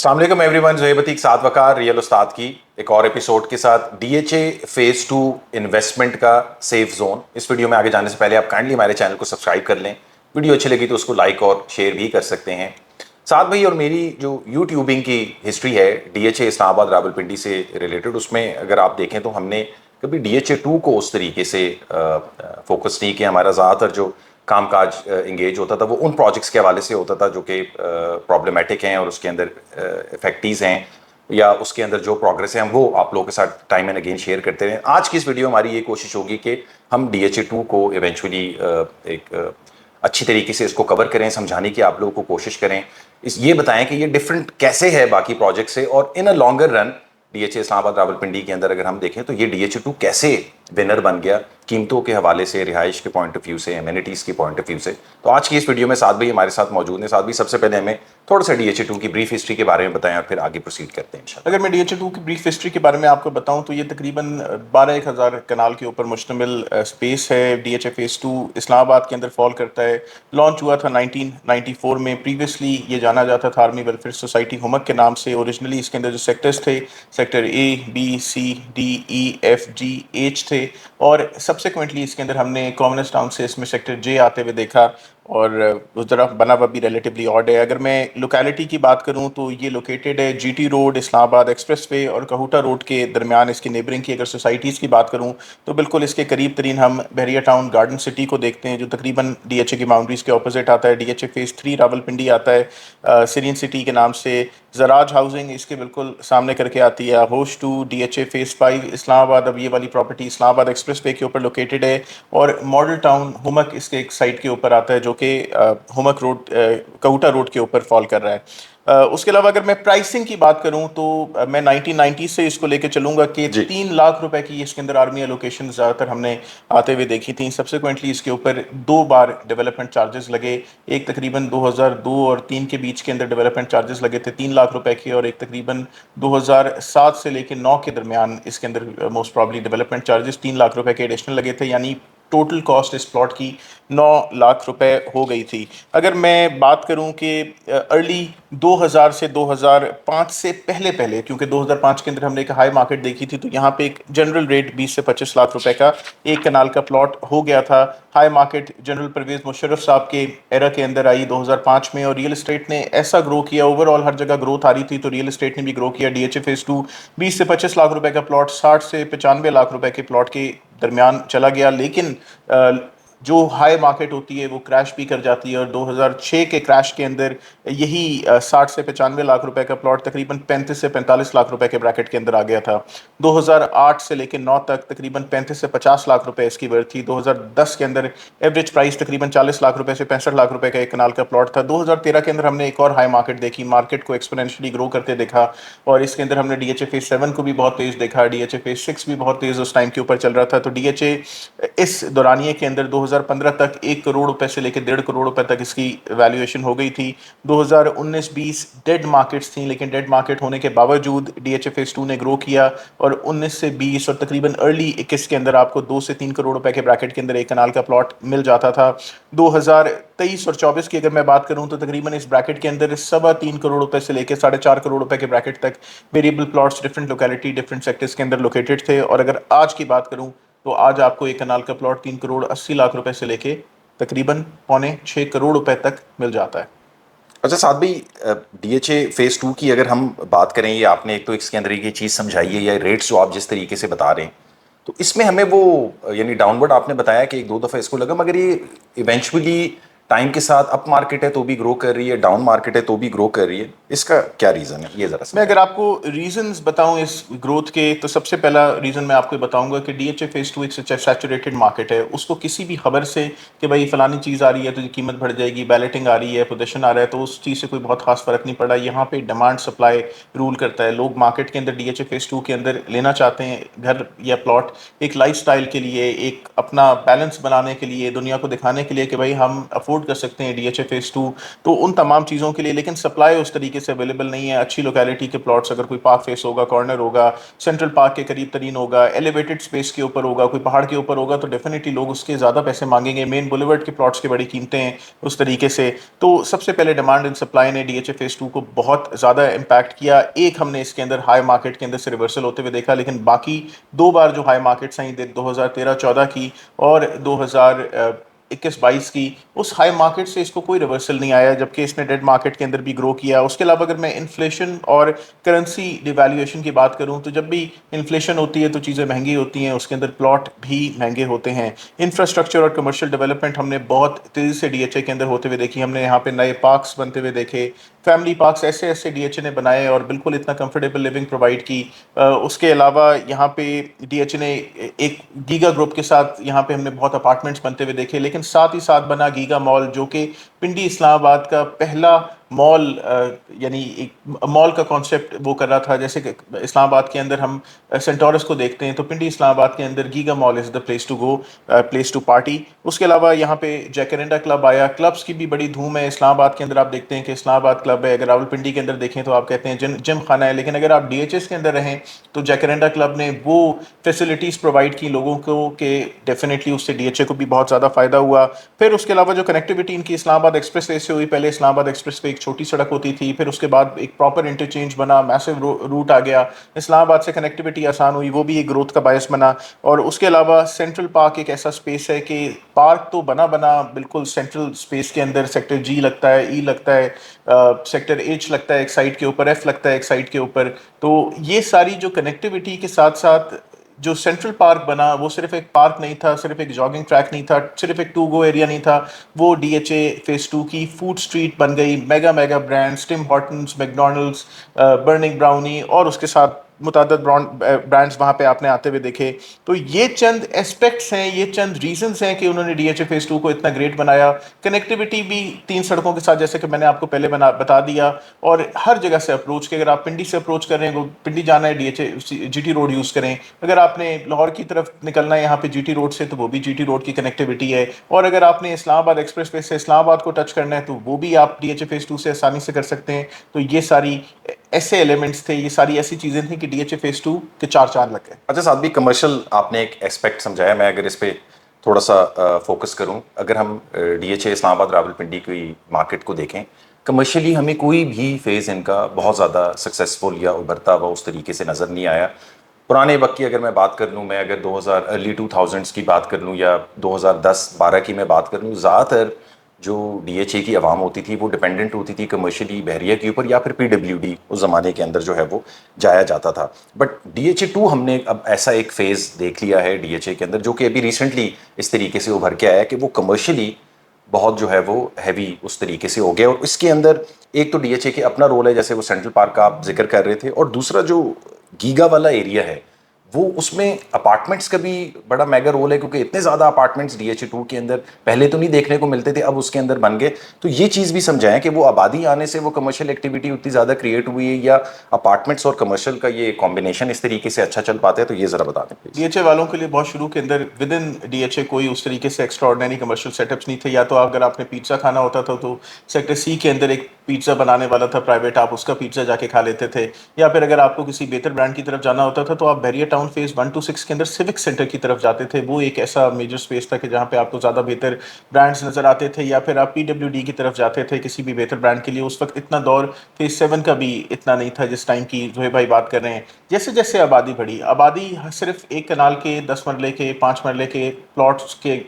अस्सलाम वालेकुम एवरीवन, ज़ोहेब अतीक साथ वकार रियल उस्ताद की एक और एपिसोड के साथ डीएचए फेज़ 2 इन्वेस्टमेंट का सेफ जोन। इस वीडियो में आगे जाने से पहले आप काइंडली हमारे चैनल को सब्सक्राइब कर लें। वीडियो अच्छी लगी तो उसको लाइक और शेयर भी कर सकते हैं। साथ भाई और मेरी जो यूट्यूबिंग की हिस्ट्री है डीएचए इस्लामाबाद रावलपिंडी से रिलेटेड, उसमें अगर आप देखें तो हमने कभी डीएचए 2 को उस तरीके से फोकस नहीं किया। हमारा ज़्यादातर जो कामकाज इंगेज होता था वो उन प्रोजेक्ट्स के हवाले से होता था जो कि प्रॉब्लमेटिक हैं और उसके अंदर इफेक्टिव्स हैं, या उसके अंदर जो प्रोग्रेस है हम वो आप लोगों के साथ टाइम एंड अगेन शेयर करते रहें। आज की इस वीडियो हमारी ये कोशिश होगी कि हम डीएचए 2 को इवेंचुअली एक अच्छी तरीके से इसको कवर करें, समझाने की आप लोगों को कोशिश करें, ये बताएं कि ये डिफरेंट कैसे है बाकी प्रोजेक्ट से, और in a longer run DHA Islamabad Rawalpindi के अंदर अगर हम देखें तो ये डीएचए 2 कैसे विनर बन गया कीमतों के हवाले से, रिहाइश के पॉइंट ऑफ व्यू से, एमिनिटीज़ के पॉइंट ऑफ व्यू से। तो आज की इस वीडियो में साथ भाई हमारे साथ मौजूद हैं। साथ भी सबसे पहले हमें थोड़ा सा डीएचए 2 की ब्रीफ हिस्ट्री के बारे में बताएं और फिर आगे प्रोसीड करते हैं इंशाल्लाह। अगर मैं डीएचए 2 की ब्रीफ हिस्ट्री के बारे में आपको बताऊं तो ये तकरीबन 12,000 कनाल के ऊपर मुश्तमिल स्पेस है। डीएचए फेज़ 2 इस्लामाबाद के अंदर फॉल करता है। लॉन्च हुआ था 1994 में। प्रीवियसली ये जाना जाता था आर्मी वेलफेयर सोसाइटी हुमक के नाम से। ओरिजिनली इसके अंदर जो सेक्टर्स थे, sector A, B, C, D, E, F, G, H थे, और सब्सिक्वेंटली इसके अंदर हमने कॉमनस टाउन से इसमें सेक्टर जे आते हुए देखा, और उस तरफ बना हुआ भी रिलेटिवली ऑड है। अगर मैं लोकेलिटी की बात करूं तो ये लोकेटेड है GT road, Islamabad express way और कहूटा रोड के दरमियान। इसकी नेबरिंग की अगर सोसाइटीज़ की बात करूं तो बिल्कुल इसके करीब तरीन हम बहरिया टाउन गार्डन सिटी को देखते हैं, जो तकरीबन डीएचए की बाउंड्रीज़ के ऑपोजिट आता है। डीएचए फेज़ 3 रावलपिंडी आता है सीरियन सिटी के नाम से। ज़राज हाउसिंग इसके बिल्कुल सामने करके आती है। होश 2 डीएचए फेज़ 5 इस्लामाबाद, अब ये वाली प्रॉपर्टी इस्लामाबाद एक्सप्रेस वे के ऊपर लोकेटेड है। और मॉडल टाउन हुमक इसके एक साइड के ऊपर आता है, जो कि हुमक रोड, कहूटा रोड के ऊपर फॉल कर रहा है। उसके अलावा अगर मैं प्राइसिंग की बात करूं तो मैं 1990 से इसको लेके चलूंगा कि 3 लाख रुपए की इसके अंदर आर्मी एलोकेशन ज़्यादातर हमने आते हुए देखी थी। सब्सिक्वेंटली इसके ऊपर 2 बार डेवलपमेंट चार्जेस लगे। एक तकरीबन 2002 और 3 के बीच के अंदर डेवलपमेंट चार्जेस लगे थे 3 लाख रुपए के, और एक तकरीबन 2007 से लेकर 9 के दरमियान इसके अंदर most probably development charges 3 lakh रुपए के एडिशनल लगे थे। यानी टोटल कॉस्ट इस प्लॉट की 9 लाख रुपए हो गई थी। अगर मैं बात करूं कि अर्ली 2000 से 2005 से पहले, क्योंकि 2005 के अंदर हमने एक हाई मार्केट देखी थी, तो यहाँ पे एक जनरल रेट 20 से 25 लाख रुपए का एक कनाल का प्लॉट हो गया था। High market general Parvez Musharraf साहब के एरा के अंदर आई 2005 में, और रियल एस्टेट ने ऐसा ग्रो किया, ओवरऑल हर जगह ग्रोथ आ रही थी तो रियल एस्टेट ने भी ग्रो किया। डीएचए फेज़ 2 20 से 25 लाख रुपए का प्लॉट 60 से 95 लाख रुपए के प्लॉट के दरमियान चला गया। लेकिन जो हाई मार्केट होती है वो क्रैश भी कर जाती है, और 2006 के क्रैश के अंदर यही 60 से 95 लाख रुपए का प्लॉट तकरीबन 35 से 45 लाख रुपए के ब्रैकेट के अंदर आ गया था। 2008 से लेकर 9 तक तकरीबन 35 से 50 लाख रुपए इसकी वर्थ थी। 2010 के अंदर एवरेज प्राइस तकरीबन 40 लाख रुपए से 65 लाख रुपए का एक कनाल का प्लॉट था। 2013 के अंदर हमने एक और हाई मार्केट देखी, मार्केट को एक्सपोनेंशियली ग्रो करते देखा, और इसके अंदर हमने डीएचए फेज़ 7 को भी बहुत तेज़ देखा। डीएचए फेज़ 6 भी बहुत तेज़ उस टाइम के ऊपर चल रहा था। तो डीएचए इस दौरानिए के अंदर 2015 तक 1 करोड़ रुपए से लेकर 1.5 करोड़ रुपए तक इसकी वैल्यूएशन हो गई थी। 2019-20 डेड मार्केट्स थी, लेकिन डेड मार्केट होने के बावजूद डीएचए फेज़ 2 ने ग्रो किया, और 19 से 20 और तकरीबन अर्ली 21 के अंदर आपको 2 से 3 करोड़ रुपए के ब्रैकेट के अंदर एक कनाल का प्लॉट मिल जाता था। 2023 और 24 की अगर मैं बात करूं तो तकरीबन इस ब्रैकेट के अंदर 3.25 करोड़ रुपए से लेकर 4.5 करोड़ रुपए के ब्रैकेट तक variable plots different locality, different sectors के अंदर लोकेटेड थे। और अगर आज की बात करूं तो आज आपको एक कनाल का प्लॉट 3 करोड़ 80 लाख रुपए से लेके तकरीबन 5.25 करोड़ रुपए तक मिल जाता है। अच्छा साथ भाई, डीएचए फेज़ 2 की अगर हम बात करें, ये आपने एक तो इसके अंदर ये चीज़ समझाई है, या रेट्स जो आप जिस तरीके से बता रहे हैं, तो इसमें हमें वो यानी डाउनवर्ड आपने बताया कि 1-2 दफ़ा इसको लगा, मगर ये इवेंचुअली टाइम के साथ अप मार्केट है तो भी ग्रो कर रही है, डाउन मार्केट है तो भी ग्रो कर रही है, इसका क्या रीज़न है, ये ज़रा मैं अगर आपको रीजंस बताऊं इस ग्रोथ के, तो सबसे पहला रीज़न मैं आपको बताऊंगा कि डीएचए फेज़ 2 एक सैचुरेटेड मार्केट है। उसको किसी भी खबर से कि भाई फलानी चीज़ आ रही है तो कीमत बढ़ जाएगी, बैलेटिंग आ रही है, पोजीशन आ रहा है, तो उस चीज़ से कोई बहुत खास फर्क नहीं पड़ा। यहाँ पे डिमांड सप्लाई रूल करता है। लोग मार्केट के अंदर डीएचए फेज़ 2 के अंदर लेना चाहते हैं घर या प्लॉट, एक लाइफस्टाइल के लिए, एक अपना बैलेंस बनाने के लिए, दुनिया को दिखाने के लिए कि भाई हम अफोर्ड कर सकते हैं डीएचए फेज़ 2, तो उन तमाम चीज़ों के लिए। लेकिन सप्लाई उस तरीके سے اویلیبل نہیں ہے. اچھی لوکیلٹی کے پلاٹس اگر کوئی پارک فیس ہوگا, کارنر ہوگا, سینٹرل پارک کے قریب ترین ہوگا, ایلیویٹڈ اسپیس کے اوپر ہوگا, کوئی پہاڑ کے اوپر ہوگا, تو ڈیفینیٹلی لوگ اس کے زیادہ پیسے مانگیں گے. مین بولیورڈ کے پلاٹس کی بڑی قیمتیں ہیں اس طریقے سے. تو سب سے پہلے ڈیمانڈ اینڈ سپلائی نے ڈی ایچ اے فیز 2 کو بہت زیادہ امپیکٹ کیا. ایک ہم نے اس کے اندر ہائی مارکیٹ کے اندر سے ریورسل ہوتے ہوئے دیکھا, لیکن باقی دو بار جو ہائی مارکیٹس ہیں 2013-14 کی اور 2021-22 کی, اس ہائی مارکیٹ سے اس کو کوئی ریورسل نہیں آیا, جبکہ اس نے ڈیڈ مارکیٹ کے اندر بھی گرو کیا. اس کے علاوہ اگر میں انفلیشن اور کرنسی ڈیویلیویشن کی بات کروں تو جب بھی انفلیشن ہوتی ہے تو چیزیں مہنگی ہوتی ہیں, اس کے اندر پلاٹ بھی مہنگے ہوتے ہیں. انفراسٹرکچر اور کمرشل ڈیولپمنٹ ہم نے بہت تیزی سے ڈی ایچ اے کے اندر ہوتے ہوئے دیکھی. ہم نے یہاں پہ نئے پارکس بنتے ہوئے دیکھے, فیملی پارکس ایسے ڈی ایچ اے نے بنائے اور بالکل اتنا کمفرٹیبل لیونگ پرووائڈ کی. اس کے علاوہ یہاں پہ ڈی ایچ اے نے ایک گیگا گروپ کے ساتھ یہاں پہ ہم نے بہت اپارٹمنٹس بنتے ہوئے دیکھے, لیکن ساتھ ہی ساتھ بنا گیگا مال, جو کہ پنڈی اسلام آباد کا پہلا مال, یعنی ایک مال کا کانسیپٹ وہ کر رہا تھا. جیسے کہ اسلام آباد کے اندر ہم سینٹورس کو دیکھتے ہیں, تو پنڈی اسلام آباد کے اندر Giga Mall is the place to go, place to party. اس کے علاوہ یہاں پہ جیکرینڈا کلب آیا. کلبس کی بھی بڑی دھوم ہے اسلام آباد کے اندر. آپ دیکھتے ہیں کہ اسلام آباد کلب ہے, اگر راولپنڈی کے اندر دیکھیں تو آپ کہتے ہیں جم خانہ ہے, لیکن اگر آپ ڈی ایچ ایس کے اندر رہیں تو جیکرینڈا کلب نے وہ فیسلٹیز پرووائڈ کی لوگوں کو کہ ڈیفینیٹلی اس سے ڈی ایچ اے کو بھی بہت زیادہ فائدہ ہوا. پھر اس کے علاوہ جو کنیکٹیوٹی ان کی اسلام آباد ایکسپریس وے سے ہوئی, پہلے اسلام آباد ایکسپریس وے ایک چھوٹی سڑک ہوتی تھی, پھر اس کے بعد ایک پراپر انٹرچینج بنا, میسو روٹ آ گیا, اسلام آباد سے کنیکٹیوٹی آسان ہوئی, وہ بھی ایک گروتھ کا باعث بنا. اور اس کے علاوہ سینٹرل پارک ایک ایسا اسپیس ہے کہ پارک تو بنا بالکل سینٹرل اسپیس کے اندر, سیکٹر جی لگتا ہے, ای لگتا ہے, سیکٹر ایچ لگتا ہے ایک سائڈ کے اوپر, ایف لگتا ہے ایک سائڈ کے اوپر. تو یہ ساری جو کنیکٹیوٹی کے ساتھ ساتھ جو سینٹرل پارک بنا, وہ صرف ایک پارک نہیں تھا, صرف ایک جاگنگ ٹریک نہیں تھا, صرف ایک ٹو گو ایریا نہیں تھا, وہ ڈی ایچ اے فیز 2 کی فوڈ اسٹریٹ بن گئی. میگا برانڈز, ٹم ہارٹنز, میکڈونلڈز, برننگ براؤنی اور اس کے ساتھ متعدد برانڈز وہاں پہ آپ نے آتے ہوئے دیکھے. تو یہ چند اسپیکٹس ہیں, یہ چند ریزنز ہیں کہ انہوں نے ڈی ایچ اے فیز 2 کو اتنا گریٹ بنایا. کنیکٹیوٹی بھی 3 سڑکوں کے ساتھ, جیسے کہ میں نے آپ کو پہلے بتا دیا, اور ہر جگہ سے اپروچ کہ اگر آپ پنڈی سے اپروچ کر رہے ہیں, پنڈی جانا ہے, D H A G T road use کریں. اگر آپ نے لاہور کی طرف نکلنا ہے یہاں پہ جی ٹی روڈ سے, تو وہ بھی جی ٹی روڈ کی کنیکٹیوٹی ہے. اور اگر آپ نے اسلام آباد ایکسپریس وے سے اسلام آباد کو ٹچ کرنا ہے, تو وہ بھی آپ ڈی ایچ اے فیز 2 سے آسانی سے کر سکتے ہیں. تو یہ ساری ایسے ایلیمنٹس تھے, یہ ساری ایسی چیزیں تھیں کہ ڈی ایچ اے فیز 2 کے 4 چاند لگ گئے. اچھا ساتھ بھی کمرشل آپ نے ایک ایسپیکٹ سمجھایا, میں اگر اس پہ تھوڑا سا فوکس کروں, اگر ہم ڈی ایچ اے اسلام آباد راولپنڈی کی مارکیٹ کو دیکھیں, کمرشلی ہمیں کوئی بھی فیز ان کا بہت زیادہ سکسیزفل یا ابھرتا ہوا اس طریقے سے نظر نہیں آیا. پرانے وقت کی اگر میں بات کر لوں, میں اگر 2000 ارلی 2000s کی بات کر لوں یا 2010-12 کی میں بات کر لوں, زیادہ تر جو ڈی ایچ اے کی عوام ہوتی تھی وہ ڈپینڈنٹ ہوتی تھی کمرشلی بحریہ کے اوپر, یا پھر پی ڈبلیو ڈی اس زمانے کے اندر جو ہے وہ جایا جاتا تھا. بٹ ڈی ایچ اے 2 ہم نے اب ایسا ایک فیز دیکھ لیا ہے ڈی ایچ اے کے اندر, جو کہ ابھی ریسنٹلی اس طریقے سے ابھر کے آیا کہ وہ کمرشلی بہت جو ہے وہ ہیوی اس طریقے سے ہو گیا. اور اس کے اندر ایک تو ڈی ایچ اے کے اپنا رول ہے, جیسے وہ سینٹرل پارک کا آپ ذکر کر رہے تھے, اور دوسرا جو گیگا والا ایریا ہے وہ اس میں اپارٹمنٹس کا بھی بڑا میگا رول ہے, کیونکہ اتنے زیادہ اپارٹمنٹس ڈی ایچ اے 2 کے اندر پہلے تو نہیں دیکھنے کو ملتے تھے, اب اس کے اندر بن گئے. تو یہ چیز بھی سمجھائیں کہ وہ آبادی آنے سے وہ کمرشل ایکٹیویٹی اتنی زیادہ کریٹ ہوئی ہے, یا اپارٹمنٹس اور کمرشل کا یہ کمبینیشن اس طریقے سے اچھا چل پاتا ہے. تو یہ ذرا بتا دیں ڈی ایچ اے والوں کے لیے بہت شروع کے اندر within D H A کوئی اس طریقے سے extraordinary commercial setups نہیں تھے. یا تو اگر آپ نے پیزا کھانا ہوتا تھا تو سیکٹر سی کے اندر ایک پیزا بنانے والا تھا پرائیویٹ, آپ اس کا پیزا جا کے کھا لیتے تھے. یا پھر اگر آپ کو کسی بہتر برانڈ کی طرف جانا ہوتا تھا تو آپ بحریہ ٹاؤن فیز 1 to 6 کے اندر سیوک سینٹر کی طرف جاتے تھے. وہ ایک ایسا میجر اسپیس تھا کہ جہاں پہ آپ کو زیادہ بہتر برانڈز نظر آتے تھے. یا پھر آپ پی ڈبلیو ڈی کی طرف جاتے تھے کسی بھی بہتر برانڈ کے لیے. اس وقت اتنا دور فیز 7 کا بھی اتنا نہیں تھا جس ٹائم کی زہیب بھائی بات کر رہے ہیں. جیسے جیسے آبادی بڑھی, آبادی صرف ایک کنال کے 10 مرلے کے 5 مرلے کے پلاٹس کے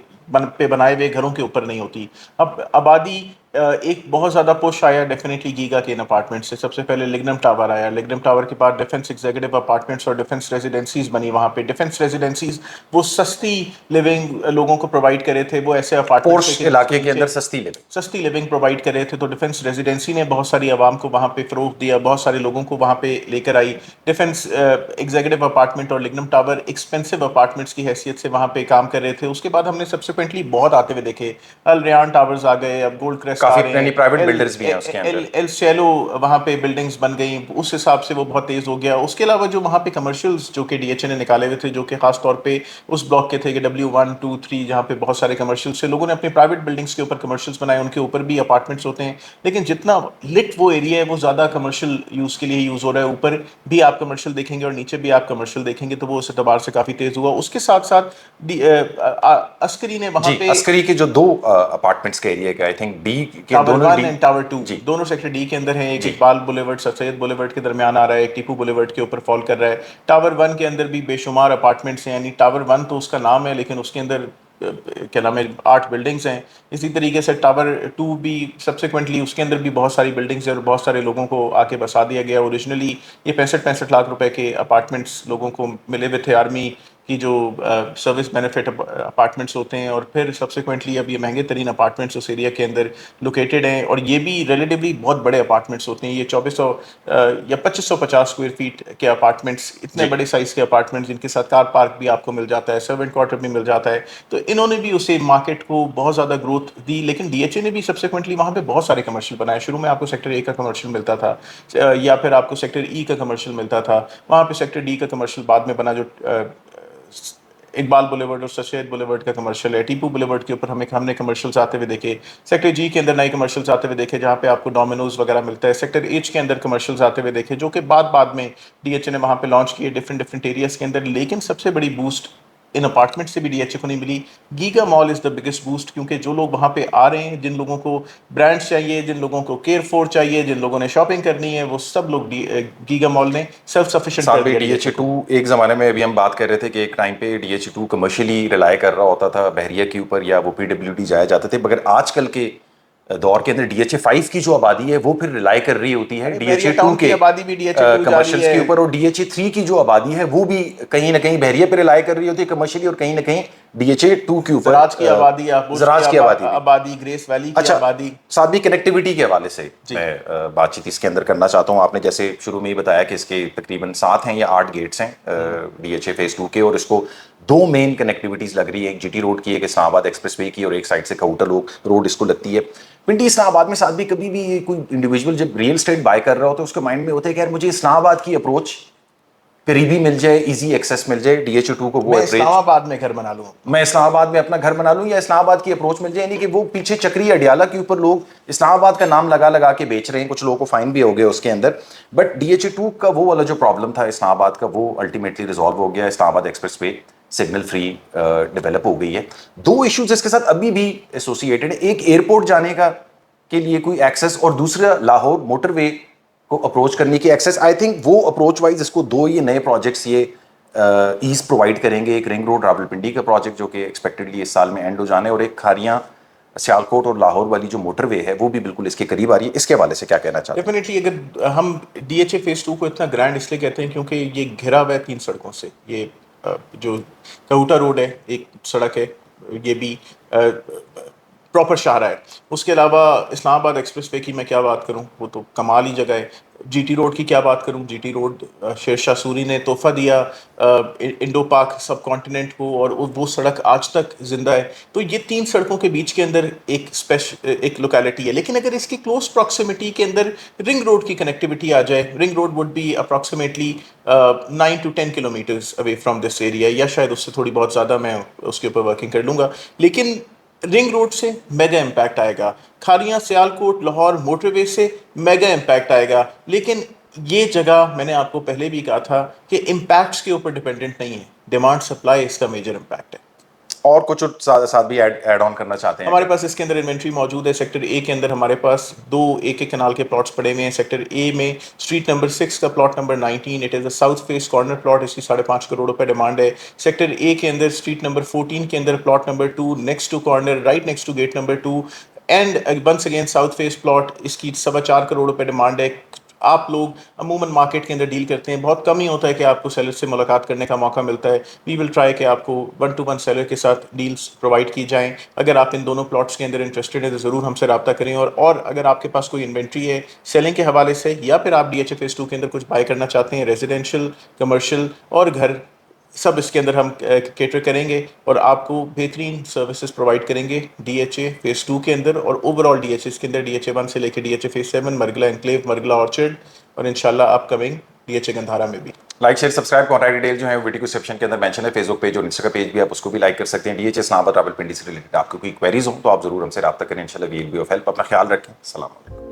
پہ بنائے ہوئے گھروں کے اوپر نہیں ہوتی. اب آبادی ایک بہت زیادہ پش آیا ڈیفینیٹلی گیگا کے ان اپارٹمنٹ سے. سب سے پہلے لگنم ٹاور آیا, لگنم ٹاور کے بعد ڈیفنس ایگزیکٹو اپارٹمنٹس اور ڈیفنس ریزیڈنسیز بنی. وہاں پہ ڈیفنس ریزیڈنسیز وہ سستی لیونگ لوگوں کو پرووائڈ کرے تھے, وہ ایسے پورش اپارٹمنٹ علاقے کے اندر سستی لیونگ پرووائڈ کرے تھے. تو ڈیفنس ریزیڈنسی نے بہت ساری عوام کو وہاں پہ فروغ دیا, بہت سارے لوگوں کو وہاں پہ لے کر آئی. ڈیفنس ایگزیکٹو اپارٹمنٹ اور لگنم ٹاور ایکسپینسو اپارٹمنٹس کی حیثیت سے وہاں پہ کام کر رہے تھے. اس کے بعد ہم نے سبسیکوینٹلی بہت آتے ہوئے دیکھے, الریان ٹاورز آ گئے, اب گولڈ کریسٹ काफी आ रहे यानी हैं, private builders भी हैं उसके अंदर। एल सेलो वहाँ पे बिल्डिंग्स बन गई, उस हिसाब से वो बहुत तेज़ हो गया। उसके अलावा जो वहाँ पे कमर्शियल्स जो कि डीएचए ने निकाले हुए थे, जो कि खास तौर पे उस ब्लॉक के थे कि W1 2 3, जहाँ पे बहुत सारे कमर्शियल्स थे, लोगों ने अपने प्राइवेट बिल्डिंग्स के ऊपर कमर्शियल्स बनाए, उनके ऊपर भी अपार्टमेंट्स होते हैं। लेकिन जितना लिट वो एरिया है वो ज़्यादा कमर्शियल यूज़ के लिए यूज़ हो रहा है। ऊपर भी आप कमर्शियल देखेंगे और नीचे भी आप कमर्शियल देखेंगे, तो वो उस एतबार से काफ़ी तेज़ हुआ। उसके साथ साथ अस्करी ने वहाँ जी, पे अस्करी के जो 2 अपार्टमेंट्स के एरिया का, आई थिंक डी के टावर दोनों 1 डी। एंड टावर 2 जी दोनों सेक्टर डी के अंदर हैं। एक जी Iqbal Boulevard Sir Syed Boulevard के दरमियान आ रहा है, एक टीपू बुलेवर्ड के ऊपर फॉल कर रहा है। टावर 1 के अंदर भी बेशुमार अपार्टमेंट्स हैं, यानी टावर 1 तो उसका नाम है, लेकिन उसके अंदर क्या नाम है, 8 बिल्डिंग्स हैं। इसी तरीके से टावर 2 भी सब्सिक्वेंटली उसके अंदर भी बहुत सारी बिल्डिंग्स हैं और बहुत सारे लोगों को आके बसा दिया गया। ओरिजिनली ये 65 लाख रुपए के अपार्टमेंट्स लोगों को मिले हुए थे, आर्मी की जो सर्विस बेनिफिट अपार्टमेंट्स होते हैं, और फिर सब्सिक्वेंटली अब ये महंगे तरीन अपार्टमेंट्स उस एरिया के अंदर लोकेटेड हैं। और ये भी रिलेटिवली बहुत बड़े अपार्टमेंट्स होते हैं। ये 2400 या 2550 स्क्वायर फीट के अपार्टमेंट्स, इतने जी। बड़े साइज़ के अपार्टमेंट्स, जिनके साथ कार पार्क भी आपको मिल जाता है, सर्वेंट क्वार्टर भी मिल जाता है। तो इन्होंने भी उसे मार्केट को बहुत ज़्यादा ग्रोथ दी। लेकिन डीएचए ने भी सब्सिक्वेंटली वहाँ पे बहुत सारे कमर्शियल बनाए। शुरू में आपको सेक्टर ए का कमर्शियल मिलता था, या फिर आपको सेक्टर ई का कमर्शियल मिलता था। वहाँ पे सेक्टर डी का कमर्शियल बाद में बना, जो इकबाल बुलेवर्ड और सशेद बुलेवर्ड का कमर्शियल है। टीपू बुलेवर्ड के ऊपर हमने कमर्शियल्स आते हुए देखे। सेक्टर जी के अंदर नए कमर्शियल्स आते हुए देखे, जहाँ पे आपको डोमिनोज वगैरह मिलता है। सेक्टर एच के अंदर कमर्शियल्स आते हुए देखे, जो कि बाद में डीएचए ने वहाँ पे लॉन्च किए डिफरेंट एरियाज के अंदर। लेकिन सबसे बड़ी बूस्ट इन अपार्टमेंट से भी डीएचए को नहीं मिली। Giga Mall is the biggest boost, क्योंकि जो लोग वहाँ पे आ रहे हैं, जिन लोगों को ब्रांड्स चाहिए, जिन लोगों को केयर फॉर चाहिए, जिन लोगों ने शॉपिंग करनी है, वो सब लोग गीगा मॉल ने सेल्फ सफिशिएंट साथ कर में दिया डीएचए DHA 2 को। एक ज़माने में, अभी हम बात कर रहे थे कि एक टाइम पे डीएचए 2 कमर्शियली रिलाय कर रहा होता था बहरिया के ऊपर, या वो पीडब्ल्यूडी जाया जाते थे, मगर आजकल के दौर के अंदर डीएचए 5 की जो आबादी है वो फिर रिलाय कर रही होती है अरे डीएचए बहरिया 2 टाउन की के आबादी भी DHA 2 जा रही कमर्शियल्स के है। ऊपर, और डीएचए 3 की जो आबादी है वो भी कहीं ना कहीं बहरिया पे रिलाय कर रही होती है कमर्शियली, और कहीं ना कहीं डीएचए 2 के ऊपर जराज की आबादी, बुर्ज जराज की आबादी भी। आबादी, ग्रेस वैली की अच्छा, आबादी। साथ भी कनेक्टिविटी के हवाले से जी। मैं बातचीत इसके अंदर करना चाहता हूँ। आपने जैसे शुरू में ही बताया कि इसके तकरीबन 7 हैं या 8 गेट्स हैं डीएचए फेज 2 के, और इसको 2 मेन कनेक्टिविटीज लग रही है, एक जीटी रोड की, एक इस्लामाबाद एक्सप्रेसवे की, और एक साइड से काउटर रोड इसको लगती है। पिंडी इस्लामाबाद में साथ भी कभी भी ये कोई इंडिविजुअल जब रियल एस्टेट बाय कर रहा हो तो उसके माइंड में होता है कि यार मुझे इस्लामाबाद की अप्रोच करीबी मिल जाए, इजी एक्सेस मिल जाए, डीएचए 2 को वो मैं अप्रोच, इस्लामाबाद में घर बना लूँ। मैं इस्लामाबाद में अपना घर बना लूं, या इस्लामाबाद की अप्रोच मिल जाए, यानी कि वो पीछे चक्री अडियाला के ऊपर लोग इस्लामाबाद का नाम लगा लगा के बेच रहे हैं, कुछ लोगों को फाइन भी हो गया उसके अंदर। बट डीएचए 2 का वो वाला जो प्रॉब्लम था इस्लामाबाद का, वो अल्टीमेटली रिजॉल्व हो गया। Islamabad expressway signal free develop हो गई है। 2 इश्यूज इसके साथ अभी भी एसोसिएटेड है, एक एयरपोर्ट जाने का के लिए कोई एक्सेस, और दूसरा लाहौर मोटरवे को अप्रोच करने की एक्सेस। आई थिंक वो अप्रोच वाइज इसको 2 ये नए प्रोजेक्ट्स ये ईज प्रोवाइड करेंगे, एक रिंग रोड रावलपिंडी का प्रोजेक्ट जो कि एक्सपेक्टेडली इस साल में एंड हो जाने, और एक खारियां सियालकोट और लाहौर वाली जो मोटरवे है वो भी बिल्कुल इसके करीब आ रही है। इसके हवाले से क्या कहना चाहते हैं? डेफिनेटली, अगर हम डीएचए फेज 2 को इतना ग्रैंड इसलिए कहते हैं क्योंकि ये घिरा हुआ है 3 सड़कों से। ये जो काउटा रोड है, एक सड़क है, ये भी प्रॉपर शाहरा है। उसके अलावा इस्लामाबाद एक्सप्रेसवे की मैं क्या बात करूं, वो तो कमाल ही जगह है। जीटी रोड की क्या बात करूं, जीटी रोड शेरशाह सूरी ने तोहफा दिया इंडो पाक सब कॉन्टिनेंट को, और वो सड़क आज तक जिंदा है। तो ये 3 सड़कों के बीच के अंदर एक लोकेलिटी है। लेकिन अगर इसकी क्लोज प्रॉक्सिमिटी के अंदर रिंग रोड की कनेक्टिविटी आ जाए, ring road would be approximately 9 to 10 kilometres away from this area, या शायद उससे थोड़ी बहुत ज़्यादा, मैं उसके ऊपर वर्किंग कर लूँगा। लेकिन रिंग रोड से मेगा इम्पैक्ट आएगा, खारियां सियालकोट लाहौर मोटरवे से मेगा इम्पैक्ट आएगा। लेकिन ये जगह मैंने आपको पहले भी कहा था कि इम्पैक्ट्स के ऊपर डिपेंडेंट नहीं है, डिमांड सप्लाई इसका मेजर इम्पैक्ट है। और कुछ साथ भी ऐड ऑन करना चाहते हैं? हमारे पास इसके अंदर इन्वेंट्री मौजूद है। सेक्टर ए के अंदर हमारे पास 2 एक कनाल के प्लॉट्स पड़े हुए हैं। सेक्टर ए में स्ट्रीट नंबर 6 का plot number 19, it is a south face corner plot, इसकी 5.5 करोड़ रुपए डिमांड है। सेक्टर ए के अंदर स्ट्रीट नंबर 14 के अंदर plot number 2 next to corner, right next to gate number 2, and once again south face plot, इसकी 4.25 करोड़ रुपए डिमांड है। आप लोग अमूमन मार्केट के अंदर डील करते हैं, बहुत कम ही होता है कि आपको सेलर से मुलाकात करने का मौका मिलता है। वी विल ट्राई कि आपको 1-to-1 सेलर के साथ डील्स प्रोवाइड की जाएं। अगर आप इन दोनों प्लॉट्स के अंदर इंटरेस्टेड हैं तो ज़रूर हमसे रब्ता करें। और अगर आपके पास कोई इन्वेंट्री है सेलिंग के हवाले से, या फिर आप डीएचए फेज 2 के अंदर कुछ बाय करना चाहते हैं, रेजिडेंशियल, कमर्शियल और घर سب اس کے اندر ہم کیٹر کریں گے اور آپ کو بہترین سروسز پرووائڈ کریں گے ڈی ایچ اے فیز 2 کے اندر اور overall D H A کے اندر ڈی ایچ اے 1 سے لے کے D H A phase 7 Margalla enclave Margalla orchard اور انشاءاللہ upcoming D H A Gandhara میں بھی. Like share subscribe contact detail جو ہے ویڈیو کو سیکشن کے اندر مینشن ہے فیس بک پیج اور انسٹا کا پیج بھی آپ اس کو بھی لائک کر سکتے ہیں. ڈی ایچ اے اسلام آباد راولپنڈی سے ریلیٹڈ آپ کو کوئی کوئریز ہوں تو آپ ضرور ہم سے رابطہ کریں. انشاءاللہ وی ول بی آف ہیلپ. اپنا خیال رکھیں. السلام علیکم.